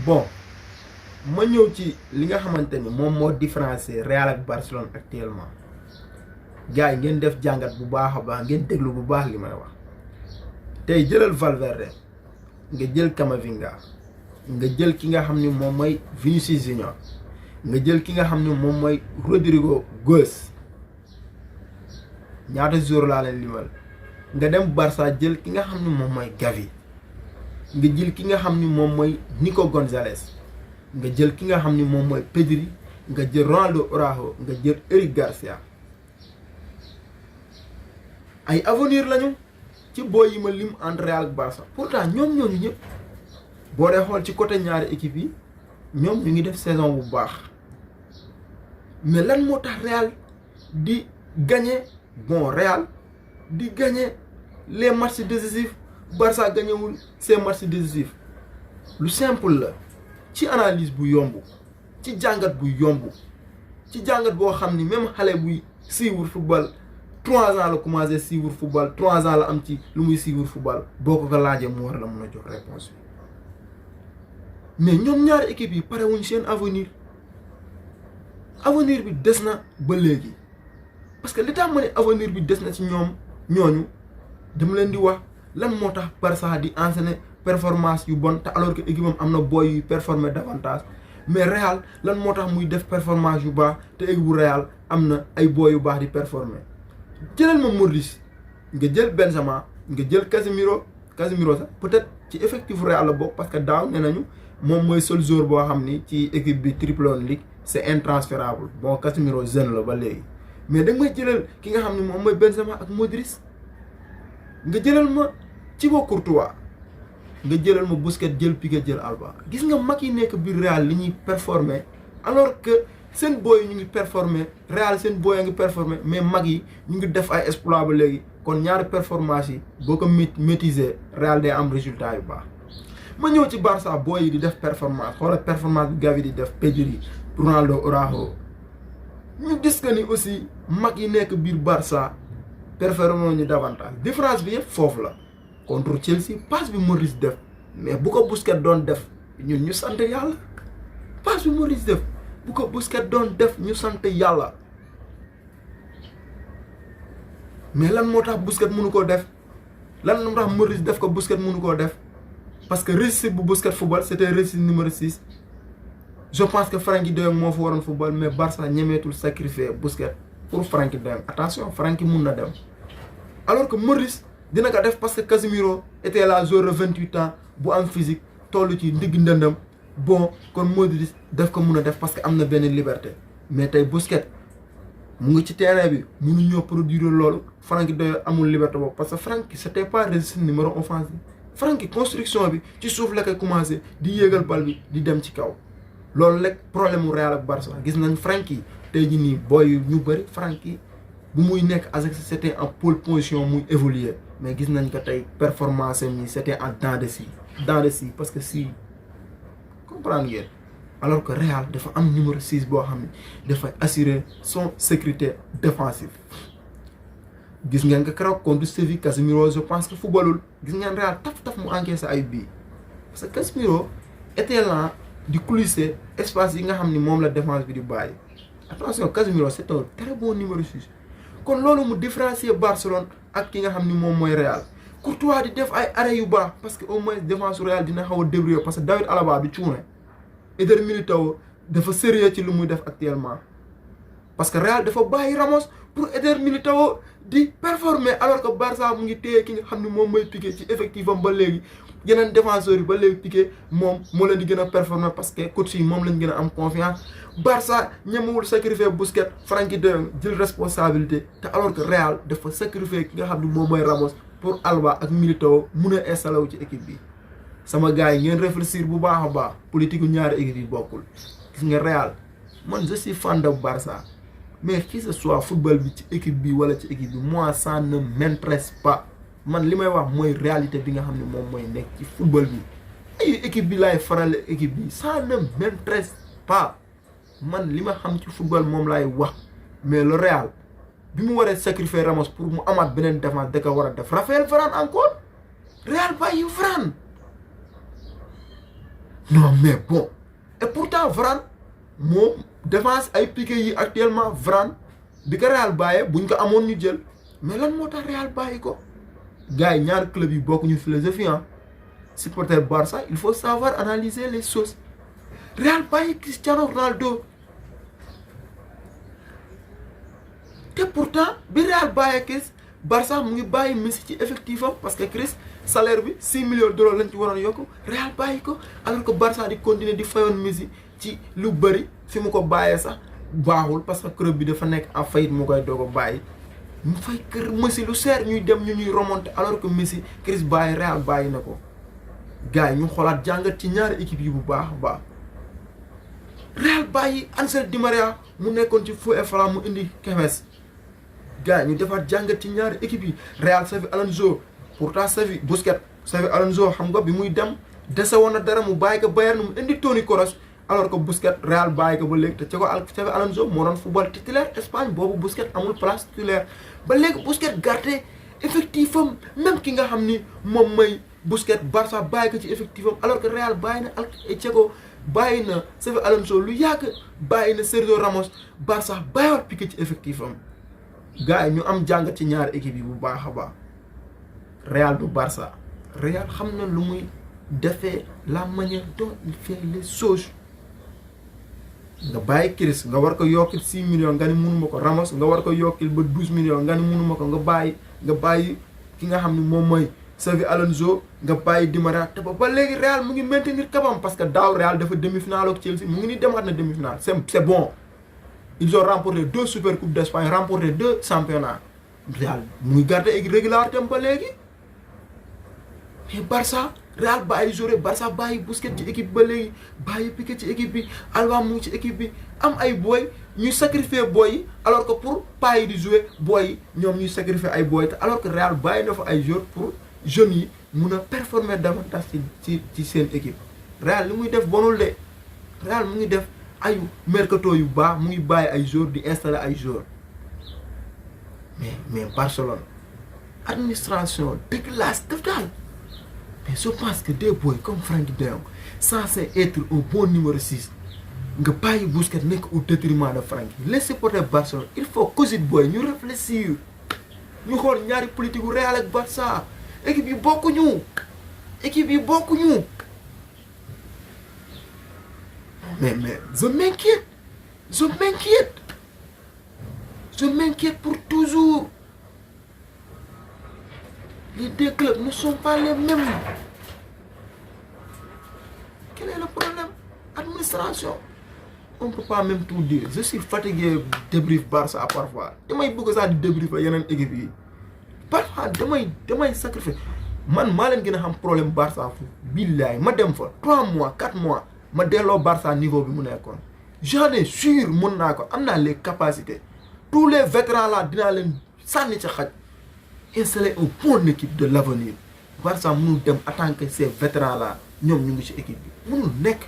bon ma ñëw ci li nga xamante ni moom moo différencier Real ak Barcelone actuellement gars yi ngeen def jàngat bu baax a baax ngeen déglu bu baax li may wax tey jëlal Valverde nga jël Camavinga nga jël ki nga xam ni moom mooy Vinicius Junior nga jël ki nga xam ni moom mooy Rodrigo Goes ñaata jour laa leen limal nga dem Barça jël ki nga xam ni moom mooy Gavi nga jël ki nga xam ni moom mooy Nico Gonzalez nga jël ki nga xam ni moom mooy Pedri nga jël Ronaldo Araujo nga jël Eric Garcia ay avenir lañu ci booy yi ma lim entre Real ak Barça pourtant ñoom ñooñu ñëpp boo dee xool ci côté ñaari équipe yi ñoom ñu ngi def saison bu baax mais lan moo tax Real di gagner Real di gagner les matchs décisifs Barça gagnewul ces matchs décisifs lu simple la ci analyse bu yomb ci jàngat bu yomb ci jàngat boo xam ni même xale buy suivre football 3 ans la commencé suivre football 3 ans la am ci lu muy suivre football boo ko laajee mu war la mën a jox réponse bi mais ñoom ñaari équipe yi pare wuñ seen avenir bi des na ba léegi parce que li tax ma ne avenir bi des na ci ñoom ñooñu dama leen di wax lan moo tax Barça di enchaîner performance yu bon te alors que équipe am na boy yu performer davantage mais Real lan moo tax muy def performance yu baax te équipe bu Real am na ay boy yu baax di performer jëlal ma Modric nga jël Benzema nga jël Casemiro sax peut-être ci effectif Real la bokk parce que daaw nee nañu moom mooy seul joueur boo xam ni ci équipe bi Triple League c'est intransférable bon Casemiro jeune la ba léegi mais da nga may jëlal ki nga xam ni moom mooy Benzema ak Modric nga jëlal ma Thibaut Courtois nga jëlal ma Busquets jël Piqué jël Alba gis nga mag yi nekk biir Real li ñuy performer alors que seen booy ñu ngi performer Real seen booy a ngi performer mais mag yi ñu ngi def ay exploit ba léegi kon ñaari performance yi boo ko maîtriser Real day am résultat yu baax. ma ñëw ci Barça booy yi di def performance xoolal performance bi Gavi di def Pedri Ronaldo Araujo ñu gis que ni aussi mag yi nekk biir Barça performer ñu davantage différence bi yëpp foofu la. contre Chelsea passe bi Modric def mais bu ko Busquets doon def ñun ñu sant yàlla passe bi Modric def bu ko Busquets doon def ñu sant yàlla mais lan moo tax Busquets mënu koo def lan moo tax Modric def ko Busquets mënu koo def parce que réussite bu Busquets football c'était réussite numéro 6 je pense que Frenkie de Jong moo fa waroon football mais Barça ñemeetul sacrifier Busquets pour Frenkie de Jong attention Frenkie mun na dem alors que Modric dina ko def parce que Casemiro était là joueur de 28 ans bu am physique tollu ci ndigg ndëndam bon kon Modric daf ko mun a def parce que am na benn liberté mais tey Busquets mu ngi ci terrain bi mënuñoo produire loolu Frenkie de Jong amul liberté boobu parce que Frenkie c'était pas registre numéro offensif Frenkie construction bi ci suuf la koy commencé di yéegal bal bi di dem ci kaw loolu rek problème mu Real ak Barça gis nañ Frenkie tey jii nii booy ñu bëri Frenkie bu muy nekk Ajax c'était en pole position muy évoluer mais gis nañ ko tey performance am yi c'était en dents de scie parce que si comprendre ngeen alors que Real dafa am numéro 6 boo xam ne dafay assurer son sécurité défensive gis ngeen ko keroog contre Séville Casemiro je pense que footballul gis ngeen Real taf mu encaissé ay bii parce que Casemiro était là di coulisser espace yi nga xam ni moom la défense bi di bàyyi attention Casemiro c'est un très bon numéro 6 kon loolu mu différencier Barcelone ak ki nga xam ni moom mooy Real Courtois di def ay arrêt yu baax parce que au moins défense Real dina xaw a débrouiller parce que David Alaba du cuune Eder Militão dafa sérieux ci lu muy def actuellement parce que Real dafa bàyyi Ramos pour Eder Militão di performer alors que Barça mu ngi téye ki nga xam ni moom mooy Piqué ci effectif am ba léegi yeneen défenseurs yi ba léegi Piqué moom moo leen di gën a performer parce que coach yi moom lañ gën a am confiance Barça ñemewul sacrifier Busquets Frenkie de Jong jël responsabilité te alors que Real dafa sacrifier ki nga xam ni moom mooy Ramos pour Alba ak Militão mun a installé wu ci équipe bi sama gars yi ngeen réfléchir bu baax a baax politique gu ñaari équipe yi bokkul gis nga Real man je suis fan de Barça mais qui ce soit football bi ci équipe bi wala ci équipe bi moi ça ne m'intéresse pas man li may wax mooy réalité bi nga xam ne moom mooy nekk ci football bi ay équipe bi laay farale équipe bi ça ne m'intéresse pas man li ma xam ci football moom laay wax mais le Real bi mu waree sacrifier Ramos pour mu amaat beneen défense da ko war a def Raphaël Varane encore Real bàyyi Varane non mais bon et pourtant Varane moom défense ay piqué yi actuellement Varane bi ko Real bàyyee buñ ko amoon ñu jël mais lan moo tax Real bàyyi ko gars yi ñaari club yi bokkuñu philosophie ah supporter Barça il faut savoir analyser les choses Real bàyyi Cristiano Ronaldo te pourtant bi Real bàyyee Chris Barça mu ngi bàyyi Messi ci effectif am parce que Chris salaire bi 6 millions d'euros lañ ci waroon yokk Real bàyyi ko alors que Barça di continuer di fayoon Messi ci lu bëri fi mu ko bàyyee sax baaxul parce que club bi dafa nekk en faillite mu koy doog a bàyyi mu fay kër Messi lu seer ñuy dem ñu ñuy remonter alors que Messi Chris bàyyi Real bàyyi na ko gars yi ñu xoolaat jàngat ci ñaari équipe yi bu baax a baax Real bàyyi Ángel Di María mu nekkoon ci feu et flamme mu indi Kempes gars ñu defaat jàngat ci ñaari équipe yi Real Xavi Alonso pourtant Xavi Busquets Xavi Alonso xam nga bi muy dem dese woon na dara mu bàyyi ko Bayern mu indi Toni Kroos alors que Busquets Real bàyyi ko ba léegi te Xavi Alonso moo doon football titulaire Espagne boobu Busquets amul place titulaire ba léegi Busquets gardé effectif am même ki nga xam ni moom mooy Busquets Barça bàyyi ko ci effectif am alors que Real bàyyi na Thiago bàyyi na Xavi Alonso lu yàgg bàyyi na Sergio Ramos Barça bàyyiwaat Piqué ci effectif am gars yi ñu am jàngat ci ñaari équipe yi bu baax a baax Real du Barça Real xam na lu muy defee la manière dont il fait les choses nga bàyyi Chris nga war ko yokkil 6 millions nga ni mënuma ko Ramos nga war ko yokkil ba 12 millions nga ni mënuma ko nga bàyyi ki nga xam ne moom mooy Xavi Alonso nga bàyyi Di María te ba léegi Real mu ngi maintenir kabam parce que daaw Real dafa demi-finale ak Chelsea mu ngi ni demaat na demi-finale c'est bon ils ont remporté 2 super coupes d'Espagne remporté 2 championnats Real mu ngi garder régularité ba léegi mais Barça Real bàyyi joueur Barça bàyyi Busquets ci équipe ba léegi bàyyi Piqué ci équipe bi Alba mu ngi ci équipe bi am ay boy ñuy sacrifier boy yi alors que pour pas yi di jouer boy yi ñoom ñuy sacrifier ay boy te alors que Real bàyyi na fa ay joueurs pour jeunes yi mun a performer davantage ci seen équipe Real li muy def bonul de Real mu ngi def ay mercato yu baax mu ngi bàyyi ay joueurs di installer ay joueurs mais Barcelone administration dégueulasse total. Mais je pense que des boys comme Frenkie de Jong censé être un bon numéro 6 nga bàyyi Busquets nekk au détriment de Frenkie les supporters Barcelone il faut que ces boys ñu réfléchir ñu xool ñaari politique gu Real ak Barça équipe yi bokkuñu mais je m'inquiète pour toujours. Les deux clubs ne sont pas les mêmes. Quel est le problème? Administration. On ne peut pas même tout dire. Je suis fatigué de débrief Barça parfois. Je suis beaucoup de débrief à une équipe. Parfois, je suis sacrifié. Man, je suis un problème Barça. Billahi, je suis 3 mois, 4 mois. Je suis au Barça niveau. J'en ai sûr que j'ai les capacités. Tous les vétérans là, ils ont installer une bonne équipe de l'avenir. Barça mënul dem en tant que ces vétérans là ñoom ñu ngi ci équipe bi mënul nekk